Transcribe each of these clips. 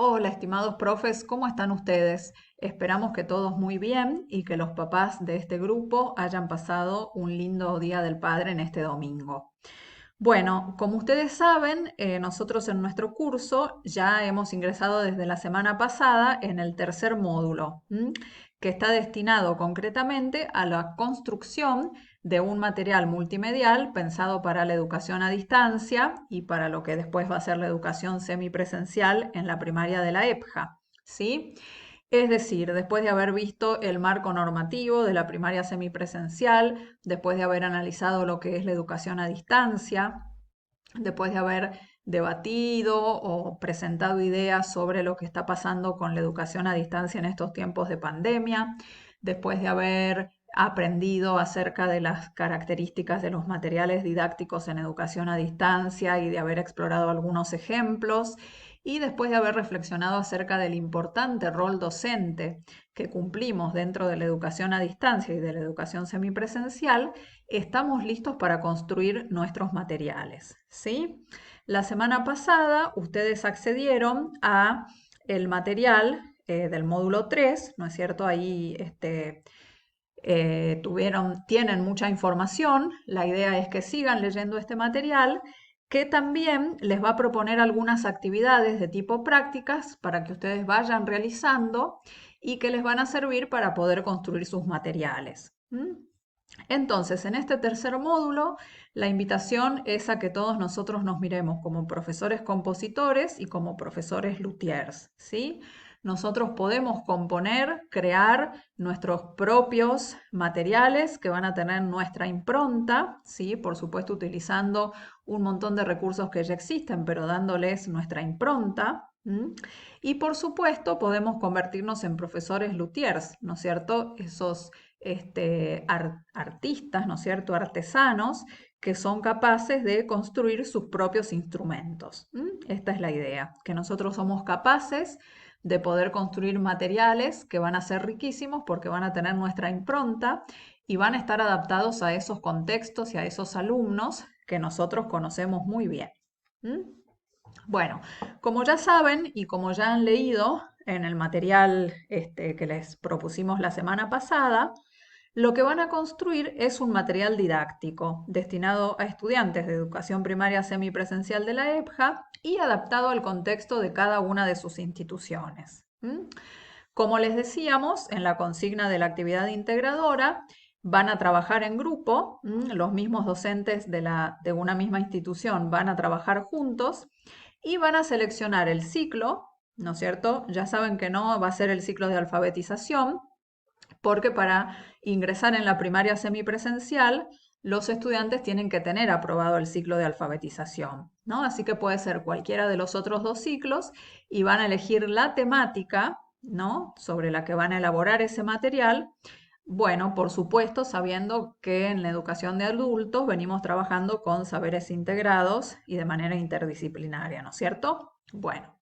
Hola, estimados profes, ¿cómo están ustedes? Esperamos que todos muy bien y que los papás de este grupo hayan pasado un lindo Día del Padre en este domingo. Bueno, como ustedes saben, nosotros en nuestro curso ya hemos ingresado desde la semana pasada en el tercer módulo, que está destinado concretamente a la construcción de un material multimedial pensado para la educación a distancia y para lo que después va a ser la educación semipresencial en la primaria de la EPJA, ¿sí? Es decir, después de haber visto el marco normativo de la primaria semipresencial, después de haber analizado lo que es la educación a distancia, después de haber debatido o presentado ideas sobre lo que está pasando con la educación a distancia en estos tiempos de pandemia, después de haber aprendido acerca de las características de los materiales didácticos en educación a distancia y de haber explorado algunos ejemplos, y después de haber reflexionado acerca del importante rol docente que cumplimos dentro de la educación a distancia y de la educación semipresencial, estamos listos para construir nuestros materiales, ¿sí? La semana pasada ustedes accedieron a el material del módulo 3, ¿no es cierto? Ahí tienen mucha información. La idea es que sigan leyendo este material, que también les va a proponer algunas actividades de tipo prácticas para que ustedes vayan realizando y que les van a servir para poder construir sus materiales. Entonces, en este tercer módulo, la invitación es a que todos nosotros nos miremos como profesores compositores y como profesores luthiers, ¿sí? Nosotros podemos componer, crear nuestros propios materiales que van a tener nuestra impronta, ¿sí? Por supuesto, utilizando un montón de recursos que ya existen, pero dándoles nuestra impronta. Y por supuesto, podemos convertirnos en profesores luthiers, ¿no es cierto? Esos artistas, ¿no es cierto?, artesanos que son capaces de construir sus propios instrumentos. Esta es la idea, que nosotros somos capaces de poder construir materiales que van a ser riquísimos porque van a tener nuestra impronta y van a estar adaptados a esos contextos y a esos alumnos que nosotros conocemos muy bien. ¿Mm? Bueno, como ya saben y como ya han leído en el material que les propusimos la semana pasada, lo que van a construir es un material didáctico destinado a estudiantes de educación primaria semipresencial de la EPJA y adaptado al contexto de cada una de sus instituciones. Como les decíamos, en la consigna de la actividad integradora van a trabajar en grupo, los mismos docentes de una misma institución van a trabajar juntos y van a seleccionar el ciclo, ¿no es cierto? Ya saben que no va a ser el ciclo de alfabetización, porque para ingresar en la primaria semipresencial, los estudiantes tienen que tener aprobado el ciclo de alfabetización, ¿no? Así que puede ser cualquiera de los otros dos ciclos y van a elegir la temática, ¿no?, sobre la que van a elaborar ese material. Bueno, por supuesto, sabiendo que en la educación de adultos venimos trabajando con saberes integrados y de manera interdisciplinaria, ¿no es cierto? Bueno,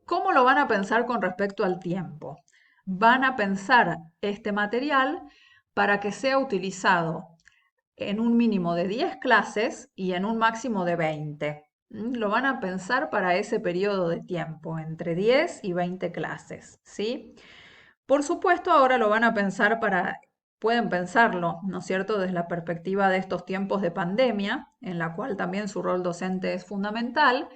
¿cómo lo van a pensar con respecto al tiempo? Van a pensar este material para que sea utilizado en un mínimo de 10 clases y en un máximo de 20. Lo van a pensar para ese periodo de tiempo, entre 10 y 20 clases, ¿sí? Por supuesto, ahora lo van a pensar pueden pensarlo, ¿no es cierto?, desde la perspectiva de estos tiempos de pandemia, en la cual también su rol docente es fundamental,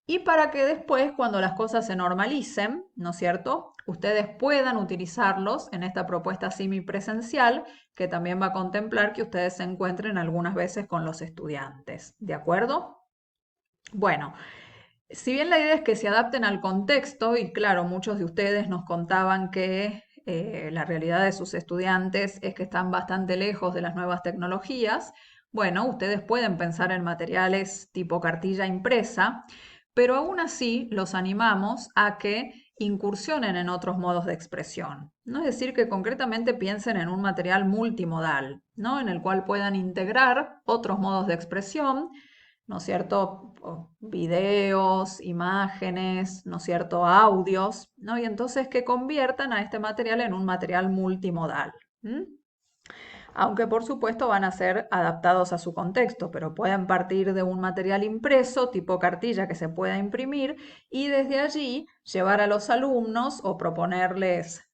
y para que después, cuando las cosas se normalicen, ¿no es cierto?, ustedes puedan utilizarlos en esta propuesta semipresencial, que también va a contemplar que ustedes se encuentren algunas veces con los estudiantes. ¿De acuerdo? Bueno, si bien la idea es que se adapten al contexto, y claro, muchos de ustedes nos contaban que la realidad de sus estudiantes es que están bastante lejos de las nuevas tecnologías, bueno, ustedes pueden pensar en materiales tipo cartilla impresa, pero aún así los animamos a que incursionen en otros modos de expresión, ¿no? Es decir, que concretamente piensen en un material multimodal, ¿no?, en el cual puedan integrar otros modos de expresión, ¿no es cierto?, videos, imágenes, ¿no es cierto?, audios, ¿no? Y entonces que conviertan a este material en un material multimodal. aunque por supuesto van a ser adaptados a su contexto, pero pueden partir de un material impreso tipo cartilla que se pueda imprimir y desde allí llevar a los alumnos o proponerles,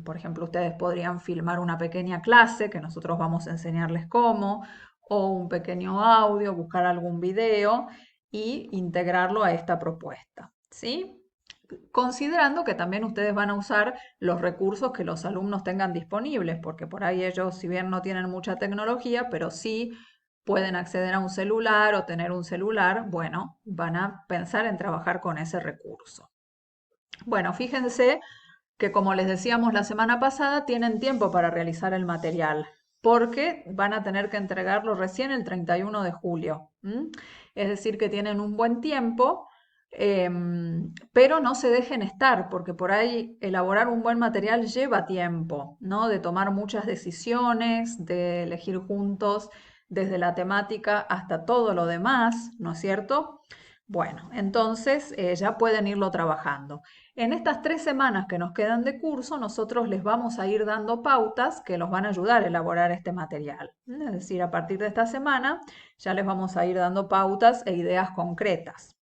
por ejemplo, ustedes podrían filmar una pequeña clase que nosotros vamos a enseñarles cómo, o un pequeño audio, buscar algún video y integrarlo a esta propuesta, ¿sí? Considerando que también ustedes van a usar los recursos que los alumnos tengan disponibles, porque por ahí ellos, si bien no tienen mucha tecnología, pero sí pueden acceder a un celular o tener un celular, bueno, van a pensar en trabajar con ese recurso. Bueno, fíjense que como les decíamos la semana pasada, tienen tiempo para realizar el material, porque van a tener que entregarlo recién el 31 de julio. Es decir, que tienen un buen tiempo, pero no se dejen estar, porque por ahí elaborar un buen material lleva tiempo, ¿no? De tomar muchas decisiones, de elegir juntos desde la temática hasta todo lo demás, ¿no es cierto? Bueno, entonces ya pueden irlo trabajando. En estas 3 semanas que nos quedan de curso, nosotros les vamos a ir dando pautas que los van a ayudar a elaborar este material. Es decir, a partir de esta semana ya les vamos a ir dando pautas e ideas concretas.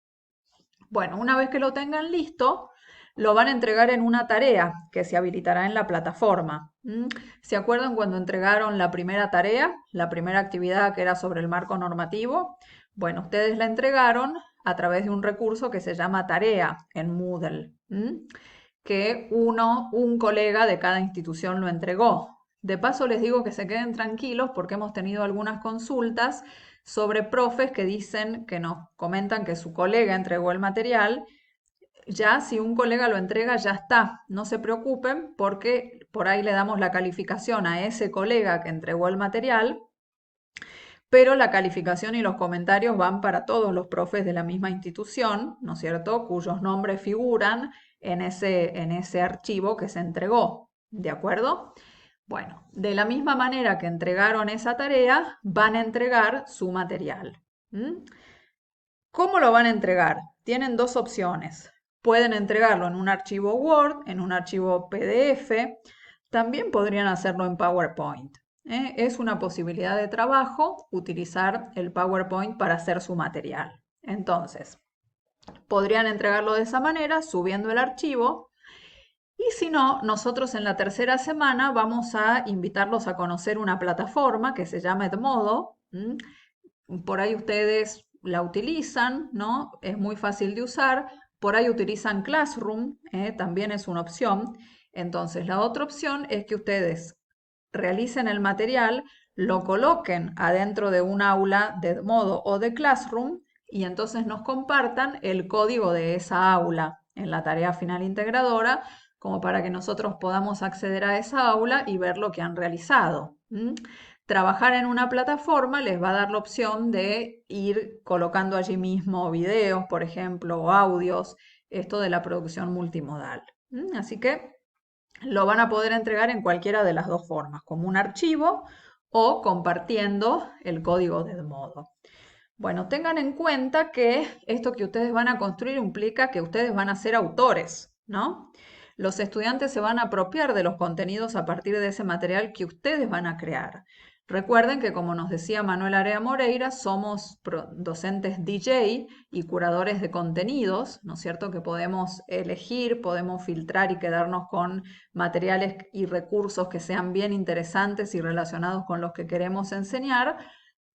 Bueno, una vez que lo tengan listo, lo van a entregar en una tarea que se habilitará en la plataforma. ¿Se acuerdan cuando entregaron la primera tarea, la primera actividad que era sobre el marco normativo? Bueno, ustedes la entregaron a través de un recurso que se llama tarea en Moodle, que un colega de cada institución lo entregó. De paso les digo que se queden tranquilos porque hemos tenido algunas consultas sobre profes que dicen, que nos comentan que su colega entregó el material. Ya si un colega lo entrega, ya está. No se preocupen porque por ahí le damos la calificación a ese colega que entregó el material, pero la calificación y los comentarios van para todos los profes de la misma institución, ¿no es cierto?, cuyos nombres figuran en ese archivo que se entregó. ¿De acuerdo? Bueno, de la misma manera que entregaron esa tarea, van a entregar su material. ¿Cómo lo van a entregar? Tienen dos opciones. Pueden entregarlo en un archivo Word, en un archivo PDF. También podrían hacerlo en PowerPoint. Es una posibilidad de trabajo utilizar el PowerPoint para hacer su material. Entonces, podrían entregarlo de esa manera, subiendo el archivo. Y si no, nosotros en la tercera semana vamos a invitarlos a conocer una plataforma que se llama Edmodo. Por ahí ustedes la utilizan, ¿no? Es muy fácil de usar. Por ahí utilizan Classroom, también es una opción. Entonces, la otra opción es que ustedes realicen el material, lo coloquen adentro de un aula de Edmodo o de Classroom y entonces nos compartan el código de esa aula en la tarea final integradora, como para que nosotros podamos acceder a esa aula y ver lo que han realizado. Trabajar en una plataforma les va a dar la opción de ir colocando allí mismo videos, por ejemplo, o audios, esto de la producción multimodal. Así que lo van a poder entregar en cualquiera de las dos formas, como un archivo o compartiendo el código de Edmodo. Bueno, tengan en cuenta que esto que ustedes van a construir implica que ustedes van a ser autores, ¿no? Los estudiantes se van a apropiar de los contenidos a partir de ese material que ustedes van a crear. Recuerden que, como nos decía Manuel Area Moreira, somos docentes DJ y curadores de contenidos, ¿no es cierto? Que podemos elegir, podemos filtrar y quedarnos con materiales y recursos que sean bien interesantes y relacionados con los que queremos enseñar,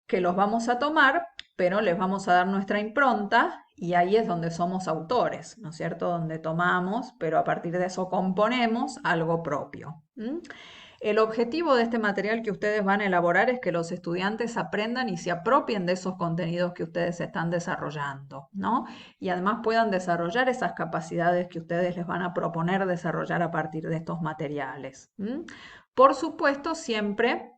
que los vamos a tomar, pero les vamos a dar nuestra impronta y ahí es donde somos autores, ¿no es cierto? Donde tomamos, pero a partir de eso componemos algo propio. El objetivo de este material que ustedes van a elaborar es que los estudiantes aprendan y se apropien de esos contenidos que ustedes están desarrollando, ¿no? Y además puedan desarrollar esas capacidades que ustedes les van a proponer desarrollar a partir de estos materiales. Por supuesto, siempre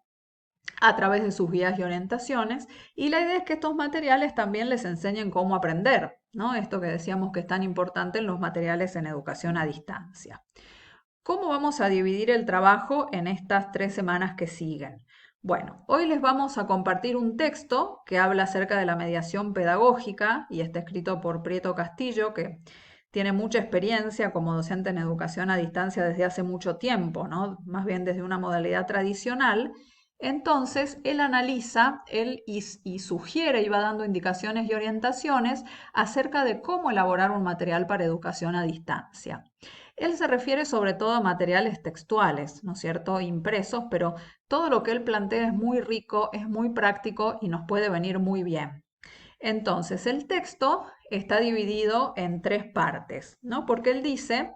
a través de sus guías y orientaciones, y la idea es que estos materiales también les enseñen cómo aprender, ¿no? Esto que decíamos que es tan importante en los materiales en educación a distancia. ¿Cómo vamos a dividir el trabajo en estas 3 semanas que siguen? Bueno, hoy les vamos a compartir un texto que habla acerca de la mediación pedagógica y está escrito por Prieto Castillo, que tiene mucha experiencia como docente en educación a distancia desde hace mucho tiempo, ¿no? Más bien desde una modalidad tradicional. Entonces, él analiza y sugiere y va dando indicaciones y orientaciones acerca de cómo elaborar un material para educación a distancia. Él se refiere sobre todo a materiales textuales, ¿no es cierto?, impresos, pero todo lo que él plantea es muy rico, es muy práctico y nos puede venir muy bien. Entonces, el texto está dividido en tres partes, ¿no? Porque él dice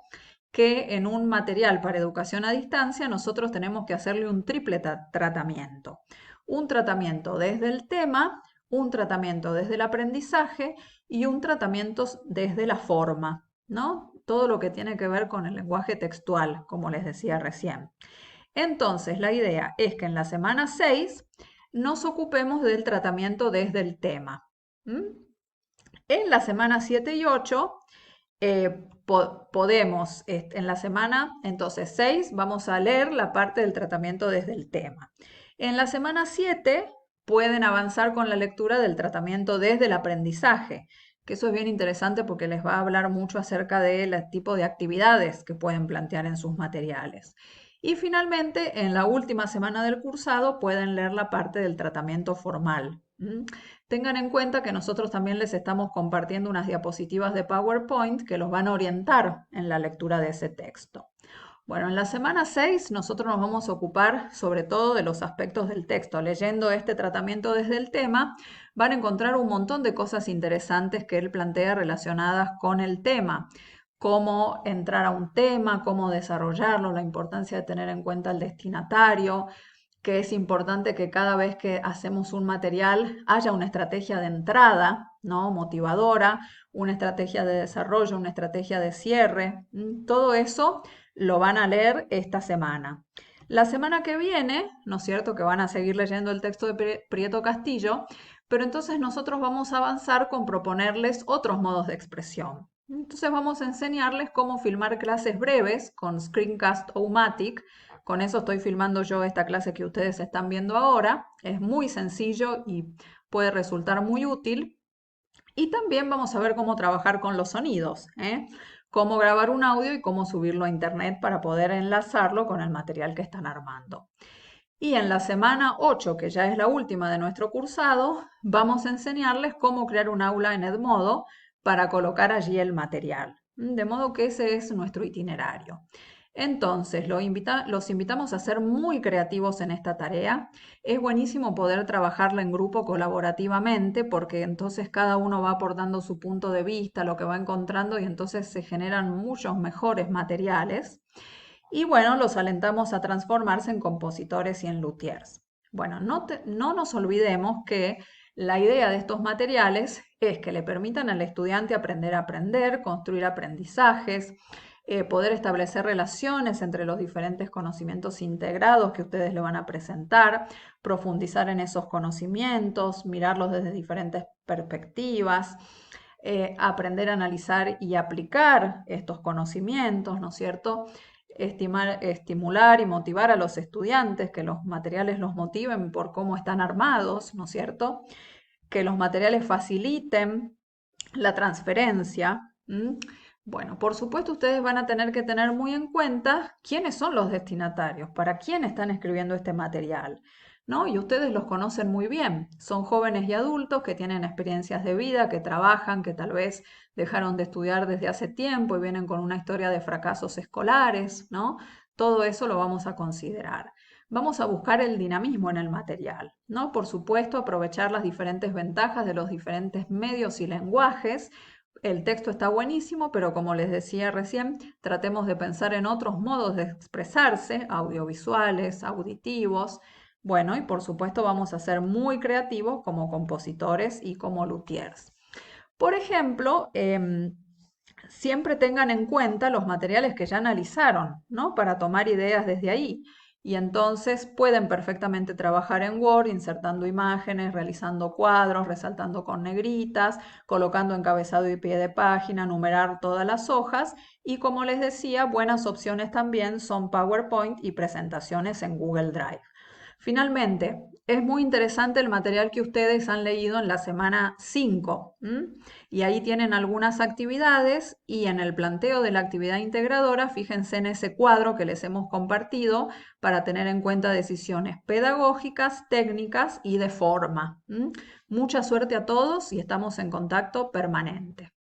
que en un material para educación a distancia nosotros tenemos que hacerle un triple tratamiento. Un tratamiento desde el tema, un tratamiento desde el aprendizaje y un tratamiento desde la forma, ¿no? Todo lo que tiene que ver con el lenguaje textual, como les decía recién. Entonces, la idea es que en la semana 6 nos ocupemos del tratamiento desde el tema. En la semana 7 y 8 podemos, en la semana entonces 6 vamos a leer la parte del tratamiento desde el tema. En la semana 7 pueden avanzar con la lectura del tratamiento desde el aprendizaje, que eso es bien interesante porque les va a hablar mucho acerca del tipo de actividades que pueden plantear en sus materiales. Y finalmente, en la última semana del cursado pueden leer la parte del tratamiento formal. Tengan en cuenta que nosotros también les estamos compartiendo unas diapositivas de PowerPoint que los van a orientar en la lectura de ese texto. Bueno, en la semana 6 nosotros nos vamos a ocupar sobre todo de los aspectos del texto. Leyendo este tratamiento desde el tema, van a encontrar un montón de cosas interesantes que él plantea relacionadas con el tema. Cómo entrar a un tema, cómo desarrollarlo, la importancia de tener en cuenta el destinatario, que es importante que cada vez que hacemos un material haya una estrategia de entrada, ¿no?, motivadora, una estrategia de desarrollo, una estrategia de cierre. Todo eso lo van a leer esta semana. La semana que viene, ¿no es cierto?, que van a seguir leyendo el texto de Prieto Castillo, pero entonces nosotros vamos a avanzar con proponerles otros modos de expresión. Entonces vamos a enseñarles cómo filmar clases breves con Screencast-O-Matic. Con eso estoy filmando yo esta clase que ustedes están viendo ahora. Es muy sencillo y puede resultar muy útil. Y también vamos a ver cómo trabajar con los sonidos, cómo grabar un audio y cómo subirlo a internet para poder enlazarlo con el material que están armando. Y en la semana 8, que ya es la última de nuestro cursado, vamos a enseñarles cómo crear un aula en Edmodo para colocar allí el material. De modo que ese es nuestro itinerario. Entonces, los invitamos a ser muy creativos en esta tarea. Es buenísimo poder trabajarla en grupo colaborativamente porque entonces cada uno va aportando su punto de vista, lo que va encontrando y entonces se generan muchos mejores materiales. Y bueno, los alentamos a transformarse en compositores y en luthiers. Bueno, no nos olvidemos que la idea de estos materiales es que le permitan al estudiante aprender a aprender, construir aprendizajes, poder establecer relaciones entre los diferentes conocimientos integrados que ustedes le van a presentar, profundizar en esos conocimientos, mirarlos desde diferentes perspectivas, aprender a analizar y aplicar estos conocimientos, ¿no es cierto? Estimular y motivar a los estudiantes, que los materiales los motiven por cómo están armados, ¿no es cierto? Que los materiales faciliten la transferencia. Bueno, por supuesto ustedes van a tener que tener muy en cuenta quiénes son los destinatarios, para quién están escribiendo este material, ¿no? Y ustedes los conocen muy bien. Son jóvenes y adultos que tienen experiencias de vida, que trabajan, que tal vez dejaron de estudiar desde hace tiempo y vienen con una historia de fracasos escolares, ¿no? Todo eso lo vamos a considerar. Vamos a buscar el dinamismo en el material, ¿no? Por supuesto, aprovechar las diferentes ventajas de los diferentes medios y lenguajes. El texto está buenísimo, pero como les decía recién, tratemos de pensar en otros modos de expresarse, audiovisuales, auditivos. Bueno, y por supuesto vamos a ser muy creativos como compositores y como luthiers. Por ejemplo, siempre tengan en cuenta los materiales que ya analizaron, ¿no? Para tomar ideas desde ahí. Y entonces pueden perfectamente trabajar en Word, insertando imágenes, realizando cuadros, resaltando con negritas, colocando encabezado y pie de página, numerar todas las hojas. Y como les decía, buenas opciones también son PowerPoint y presentaciones en Google Drive. Finalmente, es muy interesante el material que ustedes han leído en la semana 5, ¿m? Y ahí tienen algunas actividades y en el planteo de la actividad integradora, fíjense en ese cuadro que les hemos compartido para tener en cuenta decisiones pedagógicas, técnicas y de forma. ¿M? Mucha suerte a todos y estamos en contacto permanente.